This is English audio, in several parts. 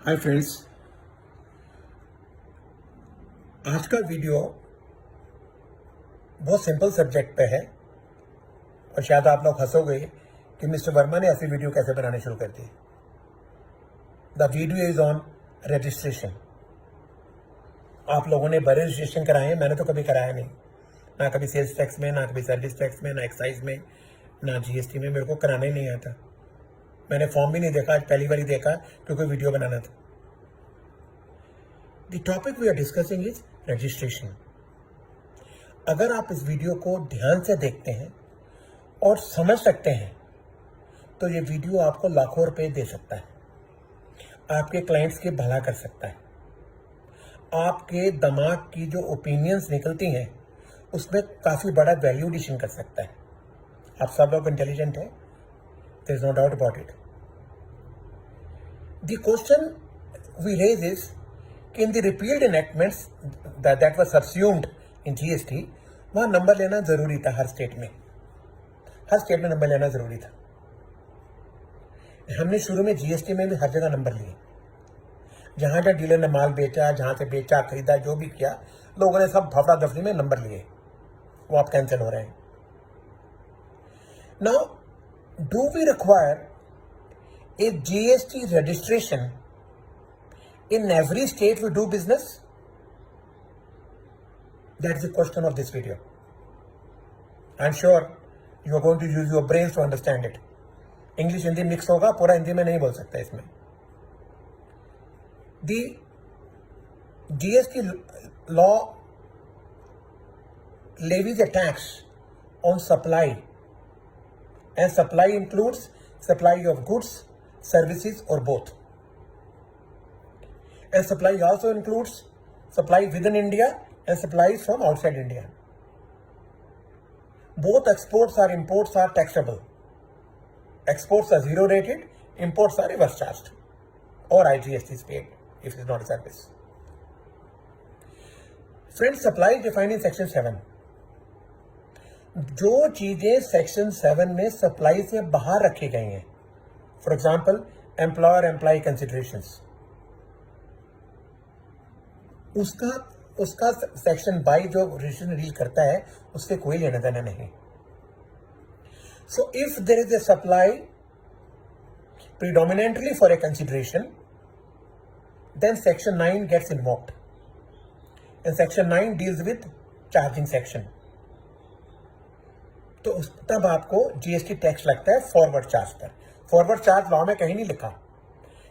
Hi friends, आज का video बहुत सिंपल सब्जेक्ट पे है और शायद आप लोग हंसोगे कि मिस्टर वर्मा ने ऐसी वीडियो कैसे बनाने शुरू कर दी। The video is on registration. आप लोगों ने बड़े रजिस्ट्रेशन कराए हैं, मैंने तो कभी कराया नहीं, ना कभी सेल्स टैक्स में, ना कभी सर्विस टैक्स में, ना एक्साइज में, ना जीएसटी में। मेरे को कराना ही नहीं आता। मैंने फॉर्म भी नहीं देखा, आज पहली बार ही देखा क्योंकि वीडियो बनाना था। The topic we are discussing is registration. अगर आप इस वीडियो को ध्यान से देखते हैं और समझ सकते हैं तो ये वीडियो आपको लाखों रुपए दे सकता है, आपके क्लाइंट्स के भला कर सकता है, आपके दिमाग की जो ओपिनियंस निकलती हैं उसमें काफ़ी बड़ा वैल्यू एडिशन कर सकता है। आप सब लोग इंटेलिजेंट हैं, there is no doubt about it. The question we raise is कि in the repealed enactments that was subsumed in GST, वहां नंबर लेना जरूरी था। हर स्टेट में नंबर लेना जरूरी था। हमने शुरू में जीएसटी में भी हर जगह नंबर लिए। जहां जहां डीलर ने माल बेचा, जहां से बेचा, खरीदा, जो भी किया, लोगों ने सब भफड़ा दफड़ी में नंबर लिए। वो आप कैंसिल हो रहे हैं। Now do we require a GST registration in every state we do business? That's the question of this video. I'm sure you are going to use your brains to understand it. English Hindi mix होगा, पूरा हिंदी में नहीं बोल सकता इसमें। The GST law levies a tax on supply, and supply includes supply of goods, services or both. And supply also includes supply within India and supplies from outside India. Both exports or imports are taxable. Exports are zero rated, imports are reverse charged, or IGST is paid if it is not a service. Friends, supply is defined in section 7. जो चीजें section 7 में supply से बाहर रखी गई हैं, for example employer employee considerations, उसका section 22 जो रजिस्ट्रेशन डील करता है उससे कोई लेना देना नहीं। So if there is a supply predominantly for a consideration, then section 9 gets invoked, and section 9 deals with charging section. तो तब आपको जीएसटी टैक्स लगता है फॉरवर्ड चार्ज पर। फॉरवर्ड चार्ज लॉ में कहीं नहीं लिखा,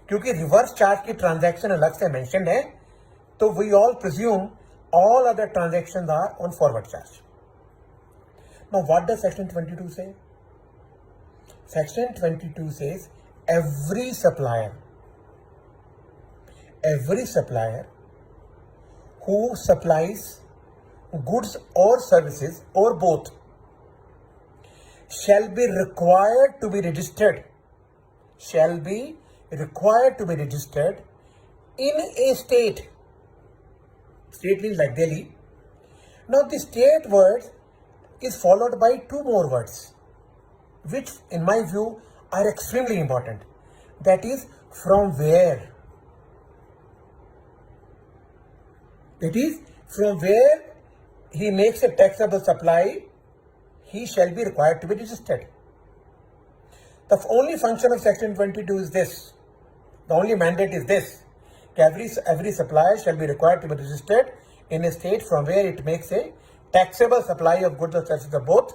क्योंकि रिवर्स चार्ज की ट्रांजैक्शन अलग से मेंशन्ड है, तो we all presume all other transactions are on forward charge. Now what does section 22 say? Section 22 says every supplier who supplies goods or services or both shall be required to be registered in a state. State means like Delhi. Now the state word is followed by two more words, which in my view are extremely important. That is, from where. That is, from where he makes a taxable supply, he shall be required to be registered. The only function of section 22 is this. The only mandate is this. Every supplier shall be required to be registered in a state from where it makes a taxable supply of goods or services of both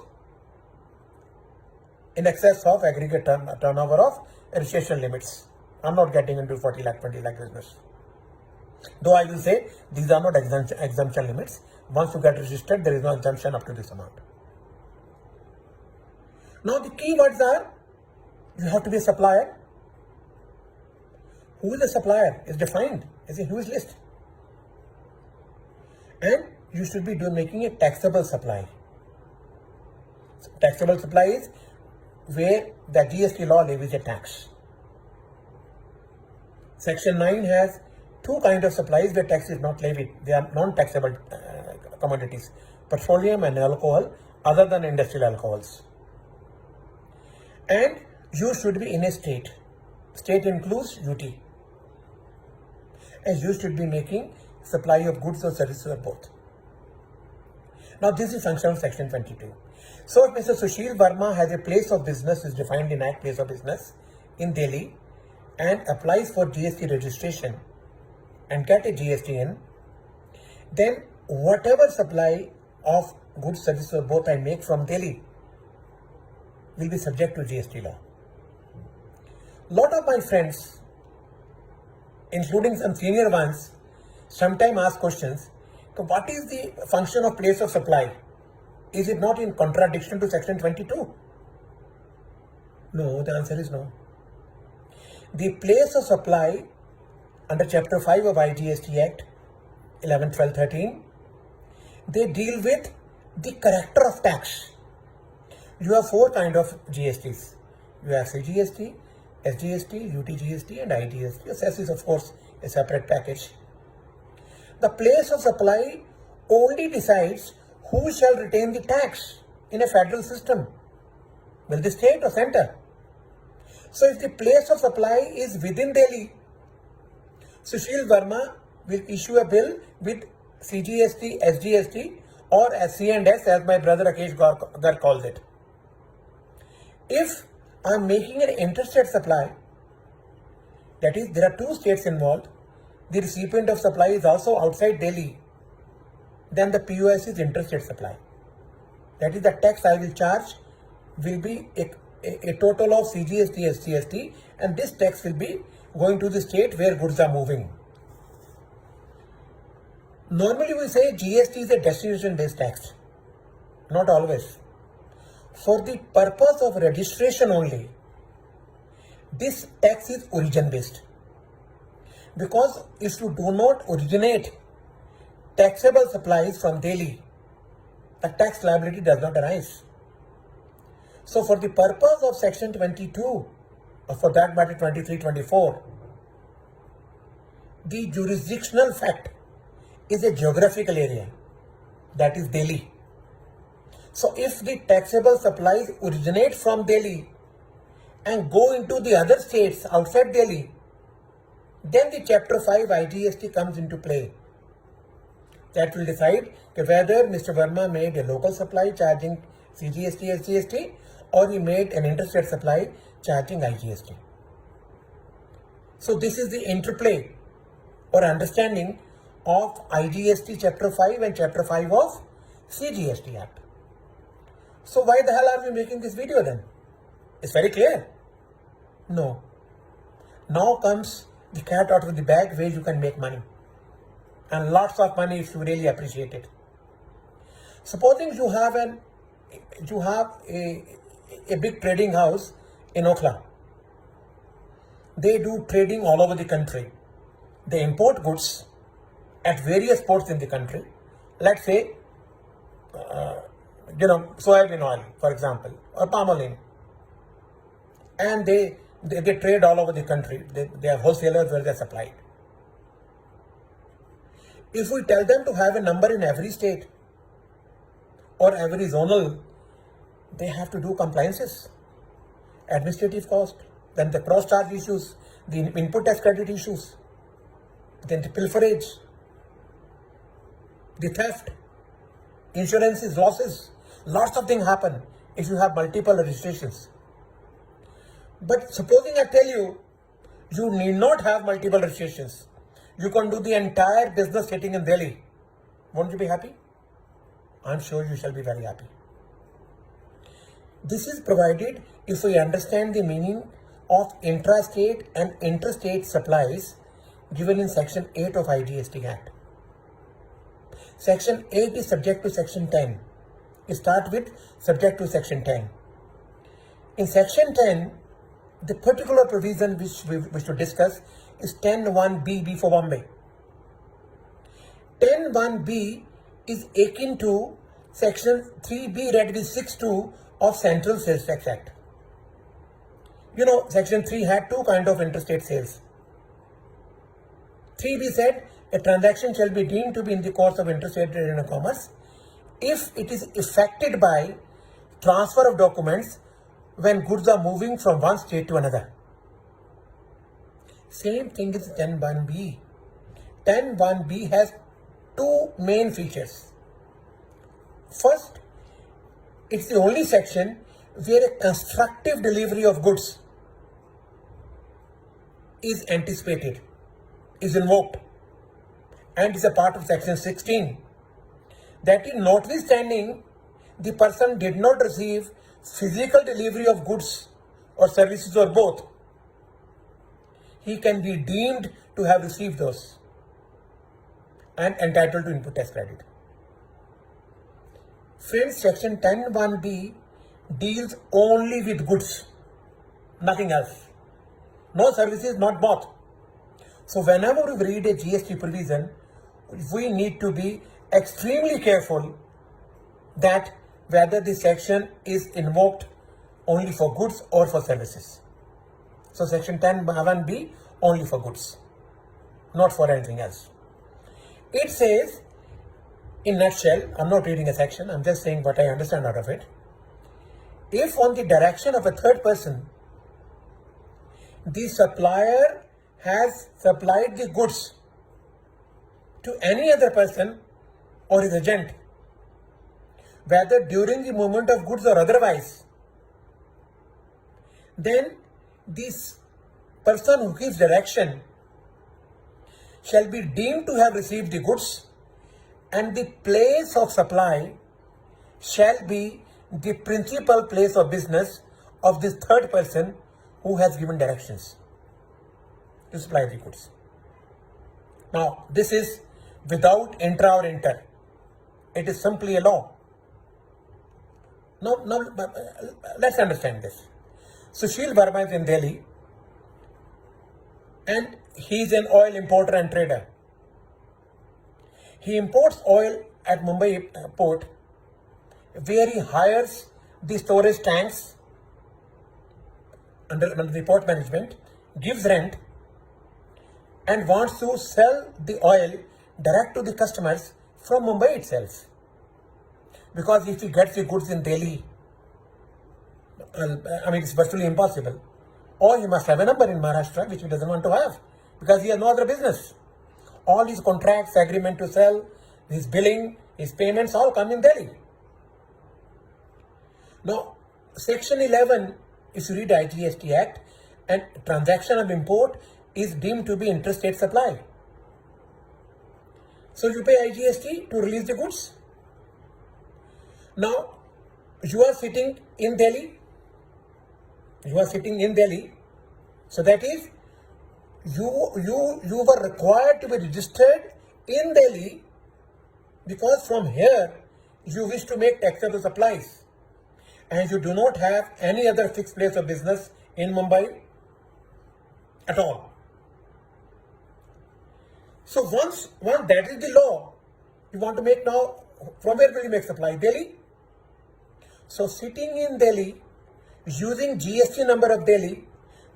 in excess of aggregate turnover of registration limits. I'm not getting into 40 lakh, 20 lakh business. Though I will say these are not exemption limits. Once you get registered, there is no exemption up to this amount. Now the key words are, you have to be a supplier. Who is the supplier is defined as a huge list, and you should be making a taxable supply. So, taxable supply is where the GST law levies a tax. Section 9 has two kinds of supplies where tax is not levied. They are non-taxable commodities, petroleum and alcohol, other than industrial alcohols. And you should be in a state. State includes UT. and you should be making supply of goods or services or both. Now this is function of section 22. So if Mr. Sushil Verma has a place of business, is defined in Act place of business in Delhi, and applies for GST registration and get a GST in, then whatever supply of goods, services or both I make from Delhi will be subject to GST law. Lot of my friends, including some senior ones, sometimes ask questions, so what is the function of place of supply? Is it not in contradiction to section 22? No, the answer is no. The place of supply under chapter 5 of IGST Act 11, 12, 13, they deal with the character of tax. You have four kinds of GSTs. You have CGST, SGST, UTGST and IGST. Cess is of course a separate package. The place of supply only decides who shall retain the tax in a federal system. Will the state or center? So if the place of supply is within Delhi, Sushil Verma will issue a bill with CGST, SGST or as C&S as my brother Rakesh Garg calls it. If I am making an interstate supply, that is there are two states involved, the recipient of supply is also outside Delhi, then the POS is interstate supply. That is the tax I will charge will be a total of CGST, SGST, and this tax will be going to the state where goods are moving. Normally we say GST is a destination based tax. Not always. For the purpose of registration only, this tax is origin based. Because if you do not originate taxable supplies from Delhi, the tax liability does not arise. So for the purpose of section 22, or for that matter 23, 24, the jurisdictional fact is a geographical area, that is Delhi. So if the taxable supplies originate from Delhi and go into the other states outside Delhi, then the chapter 5 IGST comes into play. That will decide whether Mr. Verma made a local supply charging CGST, SGST, or he made an interstate supply charging IGST. So this is the interplay or understanding of IGST chapter 5 and chapter 5 of CGST Act. So why the hell are we making this video then? It's very clear. No. Now comes the cat out of the bag where you can make money. And lots of money if you really appreciate it. Supposing you have a big trading house in Okhla. They do trading all over the country. They import goods at various ports in the country. Let's say, soybean oil, for example, or palm oil. And they trade all over the country. They have wholesalers where they supply it. If we tell them to have a number in every state or every zonal, they have to do compliances, administrative cost, then the cross charge issues, the input tax credit issues, then the pilferage, the theft, insurances, losses. Lots of things happen if you have multiple registrations. But supposing I tell you, you need not have multiple registrations. You can do the entire business sitting in Delhi. Won't you be happy? I'm sure you shall be very happy. This is provided if we understand the meaning of intrastate and interstate supplies given in section 8 of IGST Act. Section 8 is subject to section 10. We start with subject to section 10. In section 10, the particular provision which we wish to discuss is 10(1)B, B for Bombay. 10(1)B is akin to section 3B read with 6(2) of Central Sales Tax Act. You know, section 3 had two kinds of interstate sales. 3B said a transaction shall be deemed to be in the course of interstate trade and commerce if it is effected by transfer of documents when goods are moving from one state to another. Same thing is 10(1)B. 10(1)(b) has two main features. First, it's the only section where a constructive delivery of goods is anticipated, is invoked, and is a part of section 16. That is, notwithstanding the person did not receive physical delivery of goods or services or both, he can be deemed to have received those and entitled to input tax credit. Friends, section 10(1)(b) deals only with goods, nothing else. No services, not both. So whenever we read a GST provision, we need to be extremely careful that whether the section is invoked only for goods or for services. So section 10(1)(b) only for goods, not for anything else. It says, in nutshell, I'm not reading a section, I'm just saying what I understand out of it. If on the direction of a third person, the supplier has supplied the goods to any other person or his agent, whether during the movement of goods or otherwise, then this person who gives direction shall be deemed to have received the goods, and the place of supply shall be the principal place of business of this third person who has given directions to supply the goods. Now, this is without intra or inter. It is simply a law. Now, let's understand this. Sushil Verma is in Delhi and he is an oil importer and trader. He imports oil at Mumbai port, where he hires the storage tanks under the port management, gives rent, and wants to sell the oil direct to the customers from Mumbai itself. Because if he gets the goods in Delhi, it's virtually impossible. Or he must have a number in Maharashtra, which he doesn't want to have, because he has no other business. All his contracts, agreement to sell, his billing, his payments all come in Delhi. Now, section 11, if you read IGST Act, and transaction of import is deemed to be interstate supply. So you pay IGST to release the goods. Now, you are sitting in Delhi. So that is, you were required to be registered in Delhi because from here you wish to make taxable supplies and you do not have any other fixed place of business in Mumbai at all. So once that is the law, you want to make now, from where will you make supply? Delhi. So sitting in Delhi, using GST number of Delhi,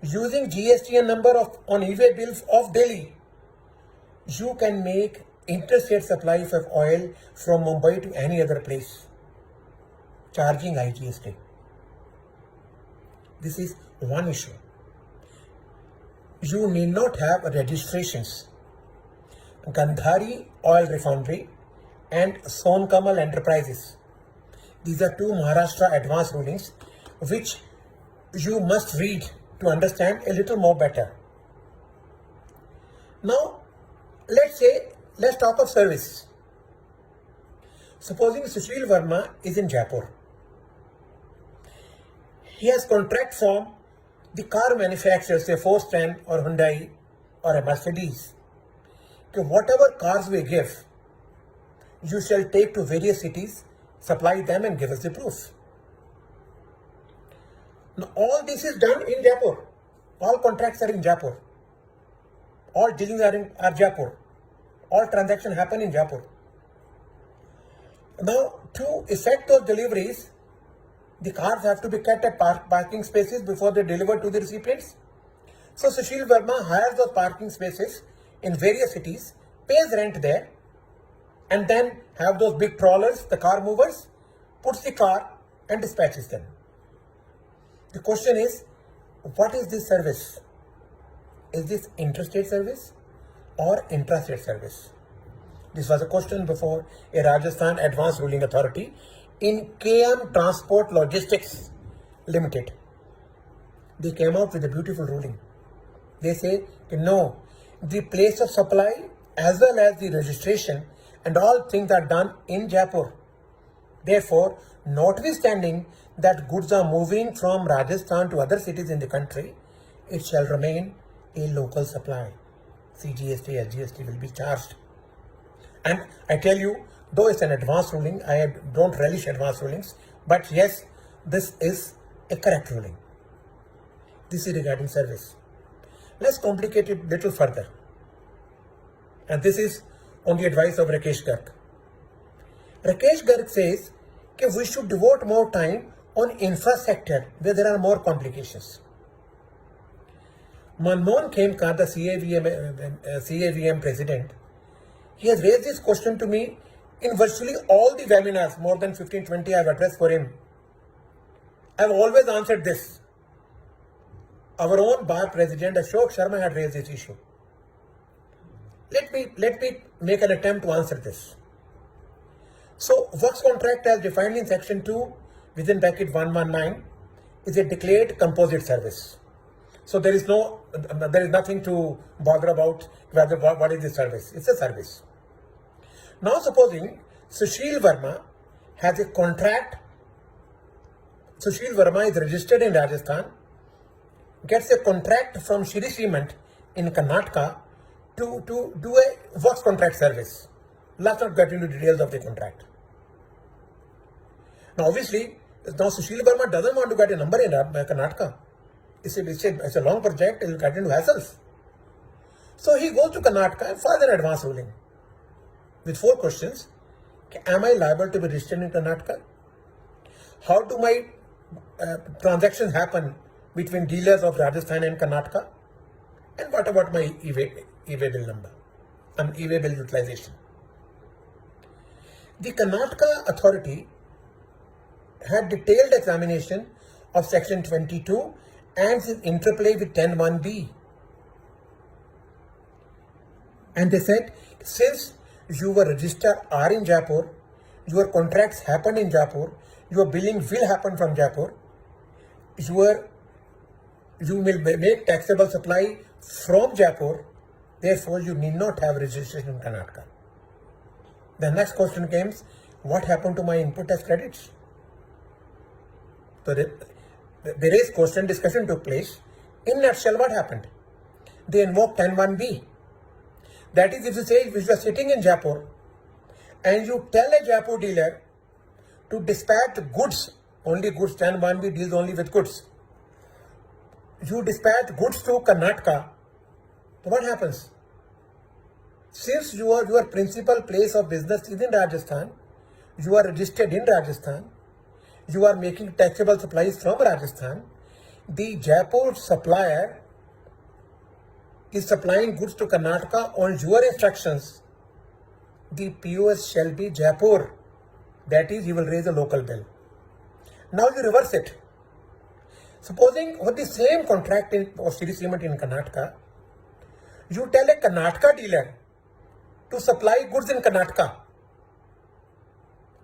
using GSTN number on e-way bills of Delhi, you can make interstate supplies of oil from Mumbai to any other place, charging IGST. This is one issue. You need not have registrations. Gandhari Oil Refinery and Sonkamal Enterprises. These are two Maharashtra advance rulings which you must read to understand a little more better. Now, let's talk of service. Supposing Sushil Verma is in Jaipur. He has contract from the car manufacturers, say Ford or Hyundai or a Mercedes. So whatever cars we give, you shall take to various cities, supply them and give us the proof. Now, all this is done in Jaipur. All contracts are in Jaipur. All dealings are Jaipur. All transactions happen in Jaipur. Now, to effect those deliveries, the cars have to be kept at parking spaces before they deliver to the recipients. So, Sushil Verma hires those parking spaces in various cities, pays rent there, and then have those big trawlers, the car movers, puts the car and dispatches them. The question is, what is this service? Is this interstate service or intrastate service? This was a question before a Rajasthan Advanced Ruling Authority in KM Transport Logistics Limited. They came out with a beautiful ruling. They say, no, the place of supply as well as the registration and all things are done in Jaipur. Therefore, notwithstanding that goods are moving from Rajasthan to other cities in the country, it shall remain a local supply. CGST, SGST will be charged. And I tell you, though it's an advanced ruling, I don't relish advanced rulings, but yes, this is a correct ruling. This is regarding service. Let's complicate it a little further. And this is on the advice of Rakesh Garg. Rakesh Garg says that we should devote more time on infrastructure where there are more complications. Manmohan Khemka, the CAVM president, he has raised this question to me in virtually all the webinars, more than 15-20 I have addressed for him. I have always answered this. Our own bar president Ashok Sharma had raised this issue. Let me make an attempt to answer this. So, works contract as defined in section 2 within bracket 119 is a declared composite service. So there is nothing to bother about whether what is the service. It's a service. Now supposing Sushil Verma has a contract. Sushil Verma is registered in Rajasthan, gets a contract from Shri Cement in Karnataka to do a works contract service. Let's not get into details of the contract. Now obviously, Sushil Verma doesn't want to get a number in Karnataka. It's a long project, it will get into hassles. So he goes to Karnataka and files an advance ruling with 4 questions. Am I liable to be registered in Karnataka? How do my transactions happen between dealers of Rajasthan and Karnataka? And what about my e-way bill number and e-way bill utilization? The Karnataka authority had detailed examination of section 22 and its interplay with 10(1)(b). And they said, since your register are in Jaipur, your contracts happen in Jaipur, your billing will happen from Jaipur, you will make taxable supply from Jaipur, therefore you need not have registration in Karnataka. The next question comes, what happened to my input tax credits? So there is question, discussion took place. In a nutshell, what happened? They invoked 10(1)(b). That is, if you say, if you are sitting in Jaipur and you tell a Jaipur dealer to dispatch goods, only goods, 10(1)(b) deals only with goods. You dispatch goods to Karnataka, so what happens? Since your principal place of business is in Rajasthan, you are registered in Rajasthan, you are making taxable supplies from Rajasthan, the Jaipur supplier is supplying goods to Karnataka on your instructions, the POS shall be Jaipur. That is, you will raise a local bill. Now you reverse it. Supposing with the same contract of Shri Cement in Karnataka, you tell a Karnataka dealer to supply goods in Karnataka.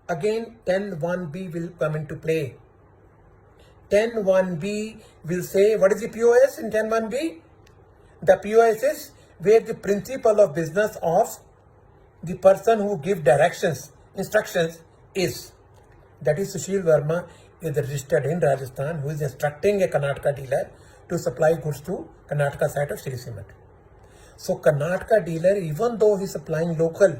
Again, 10(1)(b) will come into play. 10(1)(b) will say, what is the POS in 10(1)(b)? The POS is where the principle of business of the person who gives directions, instructions is. That is, Sushil Verma is registered in Rajasthan, who is instructing a Karnataka dealer to supply goods to Karnataka side of Shri Cement. So Karnataka dealer, even though he is supplying local,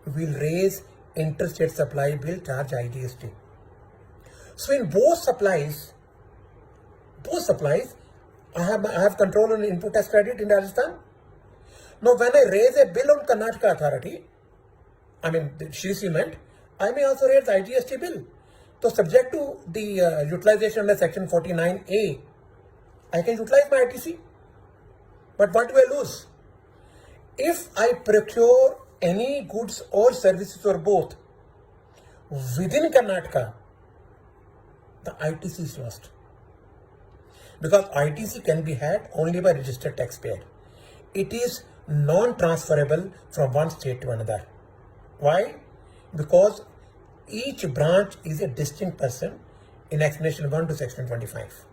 will raise interstate supply bill, charge IGST. So in both supplies, I have control on input tax credit in Rajasthan. Now when I raise a bill on Karnataka authority, I mean Shri Cement, I may also raise IGST bill. So subject to the utilization under section 49A, I can utilize my ITC. But what do I lose? If I procure any goods or services or both within Karnataka, the ITC is lost. Because ITC can be had only by registered taxpayer. it is non-transferable from one state to another. Why? Because each branch is a distinct person in explanation 1 to section 25.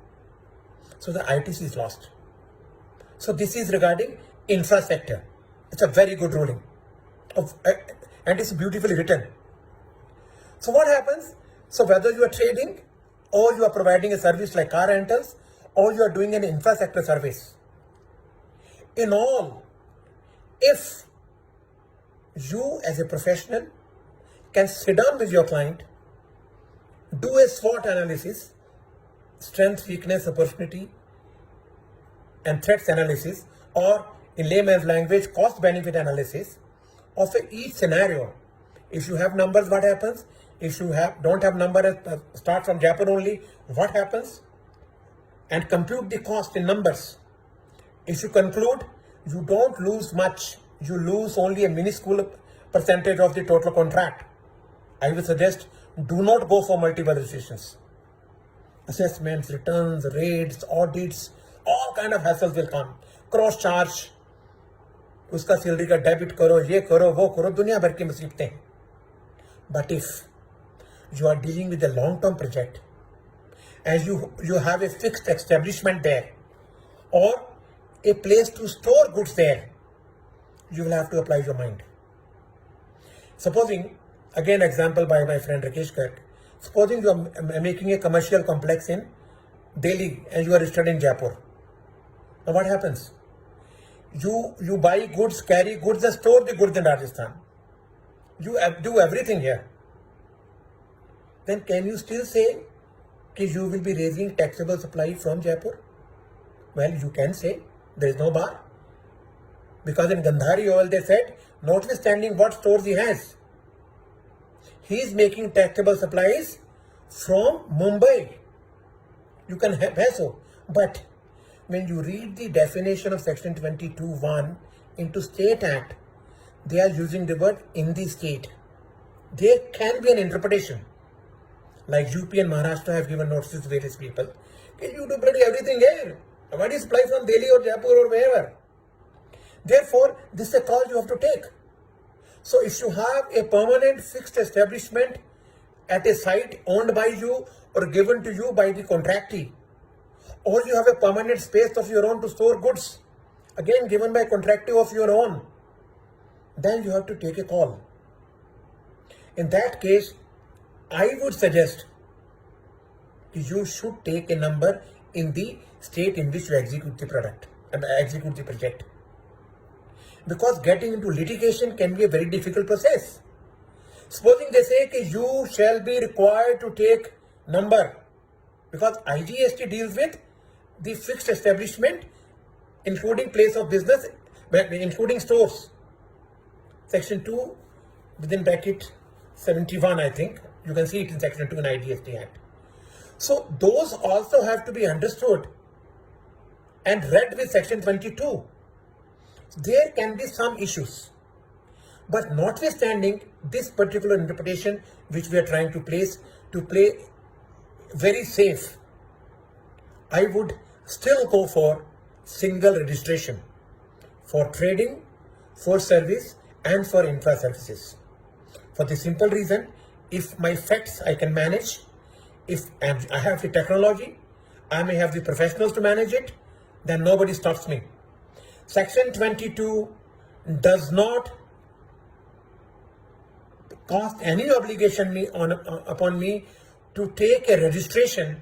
So the ITC is lost. So this is regarding infra sector. It's a very good ruling and it's beautifully written. So what happens? So whether you are trading or you are providing a service like car rentals or you are doing an infrastructure service, in all, if you as a professional can sit down with your client, do a SWOT analysis, strength, weakness, opportunity, and threats analysis, or in layman's language, cost benefit analysis of each scenario. If you have numbers, what happens? If you don't have numbers, start from Jaipur only, what happens? And compute the cost in numbers. If you conclude, you don't lose much, you lose only a minuscule percentage of the total contract, I will suggest do not go for multiple registrations. Assessments, returns, raids, audits, all kind of hassles will come. Cross charge, उसका salary का debit करो, ये करो, वो करो, दुनिया भर की मुसीबतें. But if you are dealing with a long-term project, as you have a fixed establishment there or a place to store goods there, you will have to apply your mind. Supposing, again example by my friend Rakesh Garg, supposing you are making a commercial complex in Delhi and you are registered in Jaipur. Now what happens? You buy goods, carry goods and store the goods in Rajasthan. You do everything here. Then can you still say that you will be raising taxable supply from Jaipur? Well, you can say, there is no bar. Because in Gandhari oil they said, notwithstanding what stores he has, he is making taxable supplies from Mumbai. You can have so. But when you read the definition of section 22(1) into State Act, they are using the word in the state. There can be an interpretation. Like UP and Maharashtra have given notices to various people. Can you do bloody everything here? Why do you supply from Delhi or Jaipur or wherever? Therefore, this is a call you have to take. So if you have a permanent fixed establishment at a site owned by you or given to you by the contractee, or you have a permanent space of your own to store goods, again given by contractee of your own, then you have to take a call. In that case, I would suggest you should take a number in the state in which you execute the product and execute the project. Because getting into litigation can be a very difficult process. Supposing they say that you shall be required to take number, because IGST deals with the fixed establishment, including place of business, including stores. Section 2, within bracket 71, I think. You can see it in section 2 in IGST Act. So those also have to be understood and read with section 22. There can be some issues. But notwithstanding this particular interpretation which we are trying to play very safe, I would still go for single registration for trading, for service and for infra services. For the simple reason, if my facts I can manage, if I have the technology, I may have the professionals to manage it, then nobody stops me. Section 22 does not cost any obligation upon me to take a registration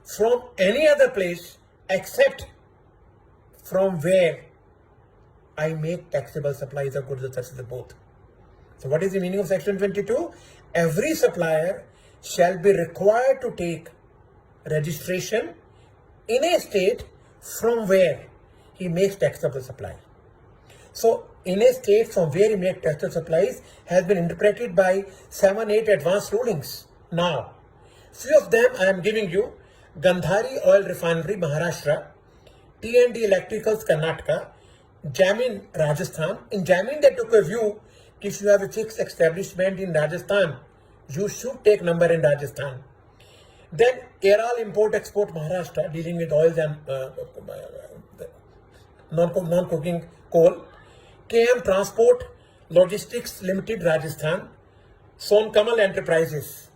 from any other place except from where I make taxable supplies of goods and services both. So what is the meaning of section 22? Every supplier shall be required to take registration in a state from where he makes taxable supply. So in a state from where he makes taxable supplies has been interpreted by 7-8 advanced rulings. Now, few of them I am giving you: Gandhari Oil Refinery, Maharashtra; T&D Electricals, Karnataka; Jamin, Rajasthan. In Jamin, they took a view: if you have a fixed establishment in Rajasthan, you should take number in Rajasthan. Then Aral Import Export, Maharashtra, dealing with oils and non-coking coal, KM Transport Logistics Limited, Rajasthan, Sonkamal Enterprises.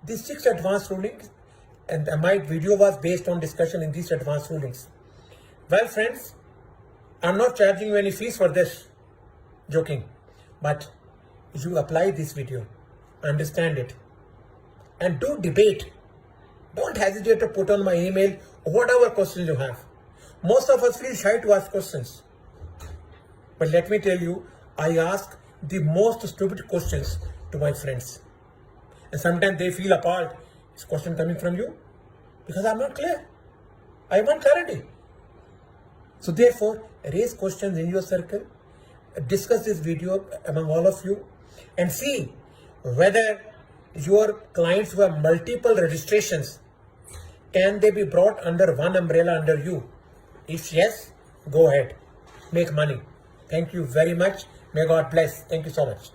These 6 advanced rulings, and my video was based on discussion in these advanced rulings. Well, friends, I'm not charging you any fees for this, joking, but you apply this video, understand it, and do debate. Don't hesitate to put on my email whatever questions you have. Most of us feel shy to ask questions. But let me tell you, I ask the most stupid questions to my friends. And sometimes they feel appalled. Is question coming from you? Because I'm not clear. I want clarity. So therefore, raise questions in your circle. Discuss this video among all of you. And see whether your clients who have multiple registrations, can they be brought under one umbrella under you? If yes, go ahead. Make money. Thank you very much. May God bless. Thank you so much.